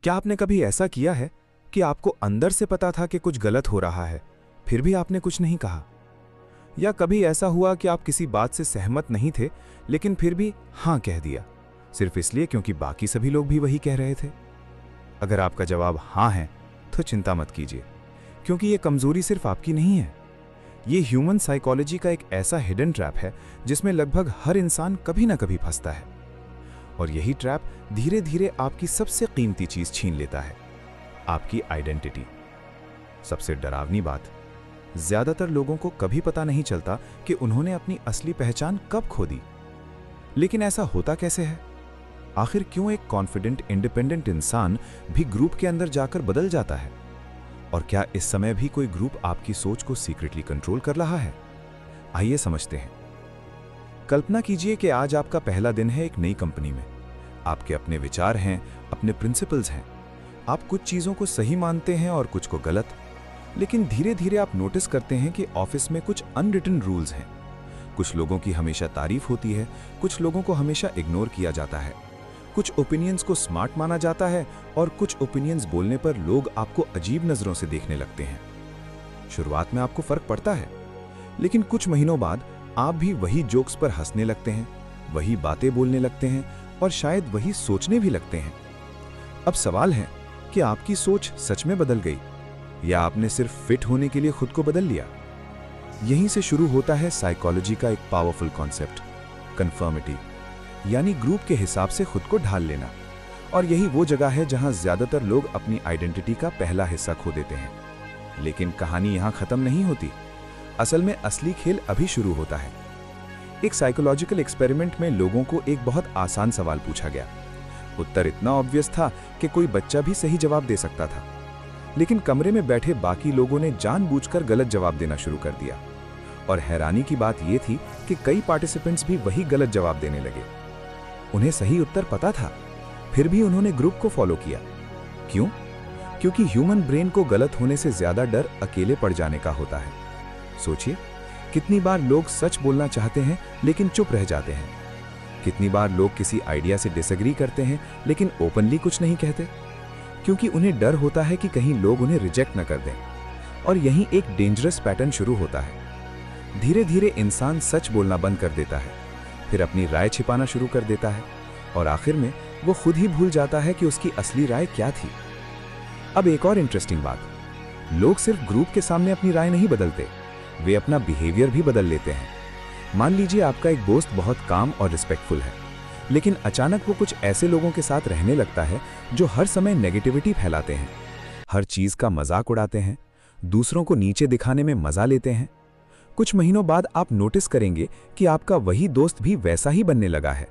क्या आपने कभी ऐसा किया है कि आपको अंदर से पता था कि कुछ गलत हो रहा है, फिर भी आपने कुछ नहीं कहा? या कभी ऐसा हुआ कि आप किसी बात से सहमत नहीं थे, लेकिन फिर भी हाँ कह दिया, सिर्फ इसलिए क्योंकि बाकी सभी लोग भी वही कह रहे थे? अगर आपका जवाब हाँ है, तो चिंता मत कीजिए, क्योंकि ये कमजोरी सिर्फ आपकी नहीं है। ये ह्यूमन साइकोलॉजी का एक ऐसा हिडन ट्रैप है जिसमें लगभग हर इंसान कभी ना कभी फंसता है। और यही ट्रैप धीरे धीरे आपकी सबसे कीमती चीज छीन लेता है, आपकी आइडेंटिटी। सबसे डरावनी बात, ज्यादातर लोगों को कभी पता नहीं चलता कि उन्होंने अपनी असली पहचान कब खो दी। लेकिन ऐसा होता कैसे है? आखिर क्यों एक कॉन्फिडेंट, इंडिपेंडेंट इंसान भी ग्रुप के अंदर जाकर बदल जाता है? और क्या इस समय भी कोई ग्रुप आपकी सोच को सीक्रेटली कंट्रोल कर रहा है? आइए समझते हैं। कल्पना कीजिए कि आज आपका पहला दिन है एक नई कंपनी में। आपके अपने विचार हैं, अपने प्रिंसिपल्स हैं। आप कुछ चीजों को सही मानते हैं और कुछ को गलत। लेकिन धीरे धीरे आप नोटिस करते हैं कि ऑफिस में कुछ अनरिटन रूल्स हैं। कुछ लोगों की हमेशा तारीफ होती है, कुछ लोगों को हमेशा इग्नोर किया जाता है। कुछ ओपिनियंस को स्मार्ट माना जाता है और कुछ ओपिनियंस बोलने पर लोग आपको अजीब नजरों से देखने लगते हैं। शुरुआत में आपको फर्क पड़ता है, लेकिन कुछ महीनों बाद आप भी वही जोक्स पर हंसने लगते हैं, वही बातें बोलने लगते हैं और शायद वही सोचने भी लगते हैं। अब सवाल है कि आपकी सोच सच में बदल गई या आपने सिर्फ फिट होने के लिए खुद को बदल लिया। यहीं से शुरू होता है साइकोलॉजी का एक पावरफुल कॉन्सेप्ट, कन्फर्मिटी, यानी ग्रुप के हिसाब से खुद को ढाल लेना। और यही वो जगह है जहां ज्यादातर लोग अपनी आइडेंटिटी का पहला हिस्सा खो देते हैं। लेकिन कहानी यहां खत्म नहीं होती। असल में असली खेल अभी शुरू होता है। एक साइकोलॉजिकल एक्सपेरिमेंट में लोगों को एक बहुत आसान सवाल पूछा गया। उत्तर इतना ऑब्वियस था कि कोई बच्चा भी सही जवाब दे सकता था। लेकिन कमरे में बैठे बाकी लोगों ने जानबूझकर गलत जवाब देना शुरू कर दिया। और हैरानी की बात यह थी कि कई पार्टिसिपेंट्स भी वही गलत जवाब देने लगे। उन्हें सही उत्तर पता था, फिर भी उन्होंने ग्रुप को फॉलो किया। क्यों? क्योंकि ह्यूमन ब्रेन को गलत होने से ज्यादा डर अकेले पड़ जाने का होता है। सोचिए, कितनी बार लोग सच बोलना चाहते हैं लेकिन चुप रह जाते हैं। कितनी बार लोग किसी आइडिया से डिसएग्री करते हैं लेकिन ओपनली कुछ नहीं कहते, क्योंकि उन्हें डर होता है कि कहीं लोग उन्हें रिजेक्ट न कर दें। और यहीं एक डेंजरस पैटर्न शुरू होता है। धीरे धीरे इंसान सच बोलना बंद कर देता है, फिर अपनी राय छिपाना शुरू कर देता है और आखिर में वो खुद ही भूल जाता है कि उसकी असली राय क्या थी। अब एक और इंटरेस्टिंग बात, लोग सिर्फ ग्रुप के सामने अपनी राय नहीं बदलते, वे अपना बिहेवियर भी बदल लेते हैं। मान लीजिए आपका एक दोस्त बहुत काम और रिस्पेक्टफुल है, लेकिन अचानक वो कुछ ऐसे लोगों के साथ रहने लगता है जो हर समय नेगेटिविटी फैलाते हैं, हर चीज का मजाक उड़ाते हैं, दूसरों को नीचे दिखाने में मजा लेते हैं। कुछ महीनों बाद आप नोटिस करेंगे कि आपका वही दोस्त भी वैसा ही बनने लगा है।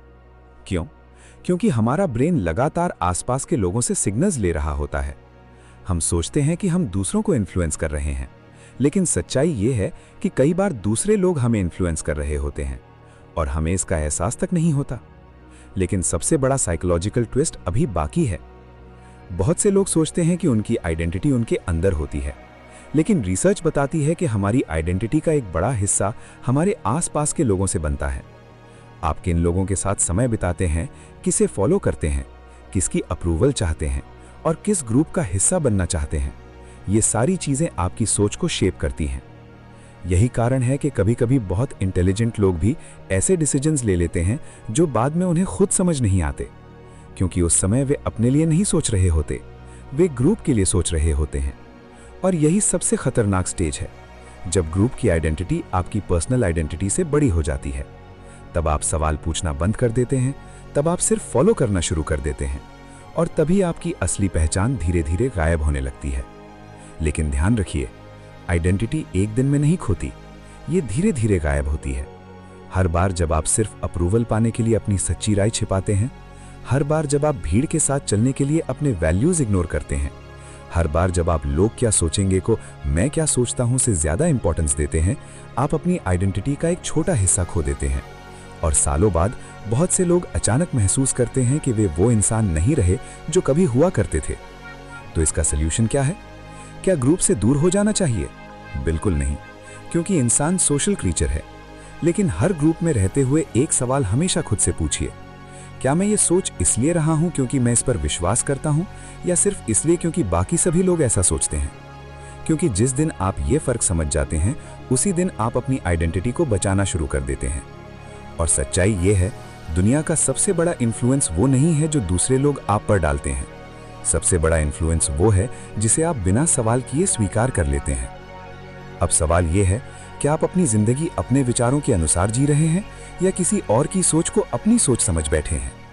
क्यों? क्योंकि हमारा ब्रेन लगातार आसपास के लोगों से सिग्नल्स ले रहा होता है। हम सोचते हैं कि हम दूसरों को इन्फ्लुएंस कर रहे हैं, लेकिन सच्चाई ये है कि कई बार दूसरे लोग हमें इन्फ्लुएंस कर रहे होते हैं और हमें इसका एहसास तक नहीं होता। लेकिन सबसे बड़ा साइकोलॉजिकल ट्विस्ट अभी बाकी है। बहुत से लोग सोचते हैं कि उनकी आइडेंटिटी उनके अंदर होती है, लेकिन रिसर्च बताती है कि हमारी आइडेंटिटी का एक बड़ा हिस्सा हमारे आसपास के लोगों से बनता है। आप किन लोगों के साथ समय बिताते हैं, किसे फॉलो करते हैं, किसकी अप्रूवल चाहते हैं और किस ग्रुप का हिस्सा बनना चाहते हैं, ये सारी चीजें आपकी सोच को शेप करती हैं। यही कारण है कि कभी-कभी बहुत इंटेलिजेंट लोग भी ऐसे डिसीजंस ले लेते हैं जो बाद में उन्हें खुद समझ नहीं आते, क्योंकि उस समय वे अपने लिए नहीं सोच रहे होते, वे ग्रुप के लिए सोच रहे होते हैं। और यही सबसे खतरनाक स्टेज है, जब ग्रुप की आइडेंटिटी आपकी पर्सनल आइडेंटिटी से बड़ी हो जाती है। तब आप सवाल पूछना बंद कर देते हैं, तब आप सिर्फ फॉलो करना शुरू कर देते हैं, और तभी आपकी असली पहचान धीरे धीरे गायब होने लगती है। लेकिन ध्यान रखिए, आइडेंटिटी एक दिन में नहीं खोती, ये धीरे धीरे गायब होती है। हर बार जब आप सिर्फ अप्रूवल पाने के लिए अपनी सच्ची राय छिपाते हैं, हर बार जब आप भीड़ के साथ चलने के लिए अपने वैल्यूज इग्नोर करते हैं, हर बार जब आप लोग क्या सोचेंगे को मैं क्या सोचता हूं से ज्यादा इंपॉर्टेंस देते हैं, आप अपनी आइडेंटिटी का एक छोटा हिस्सा खो देते हैं। और सालों बाद बहुत से लोग अचानक महसूस करते हैं कि वे वो इंसान नहीं रहे जो कभी हुआ करते थे। तो इसका सल्यूशन क्या है? क्या ग्रुप से दूर हो जाना चाहिए? बिल्कुल नहीं, क्योंकि इंसान सोशल क्रीचर है। लेकिन हर ग्रुप में रहते हुए एक सवाल हमेशा खुद से पूछिए, क्या मैं ये सोच इसलिए रहा हूं क्योंकि मैं इस पर विश्वास करता हूं, या सिर्फ इसलिए क्योंकि बाकी सभी लोग ऐसा सोचते हैं? क्योंकि जिस दिन आप ये फर्क समझ जाते हैं, उसी दिन आप अपनी आइडेंटिटी को बचाना शुरू कर देते हैं। और सच्चाई ये है, दुनिया का सबसे बड़ा इन्फ्लुएंस वो नहीं है जो दूसरे लोग आप पर डालते हैं। सबसे बड़ा इन्फ्लुएंस वो है जिसे आप बिना सवाल किए स्वीकार कर लेते हैं। अब सवाल ये है कि आप अपनी जिंदगी अपने विचारों के अनुसार जी रहे हैं, या किसी और की सोच को अपनी सोच समझ बैठे हैं।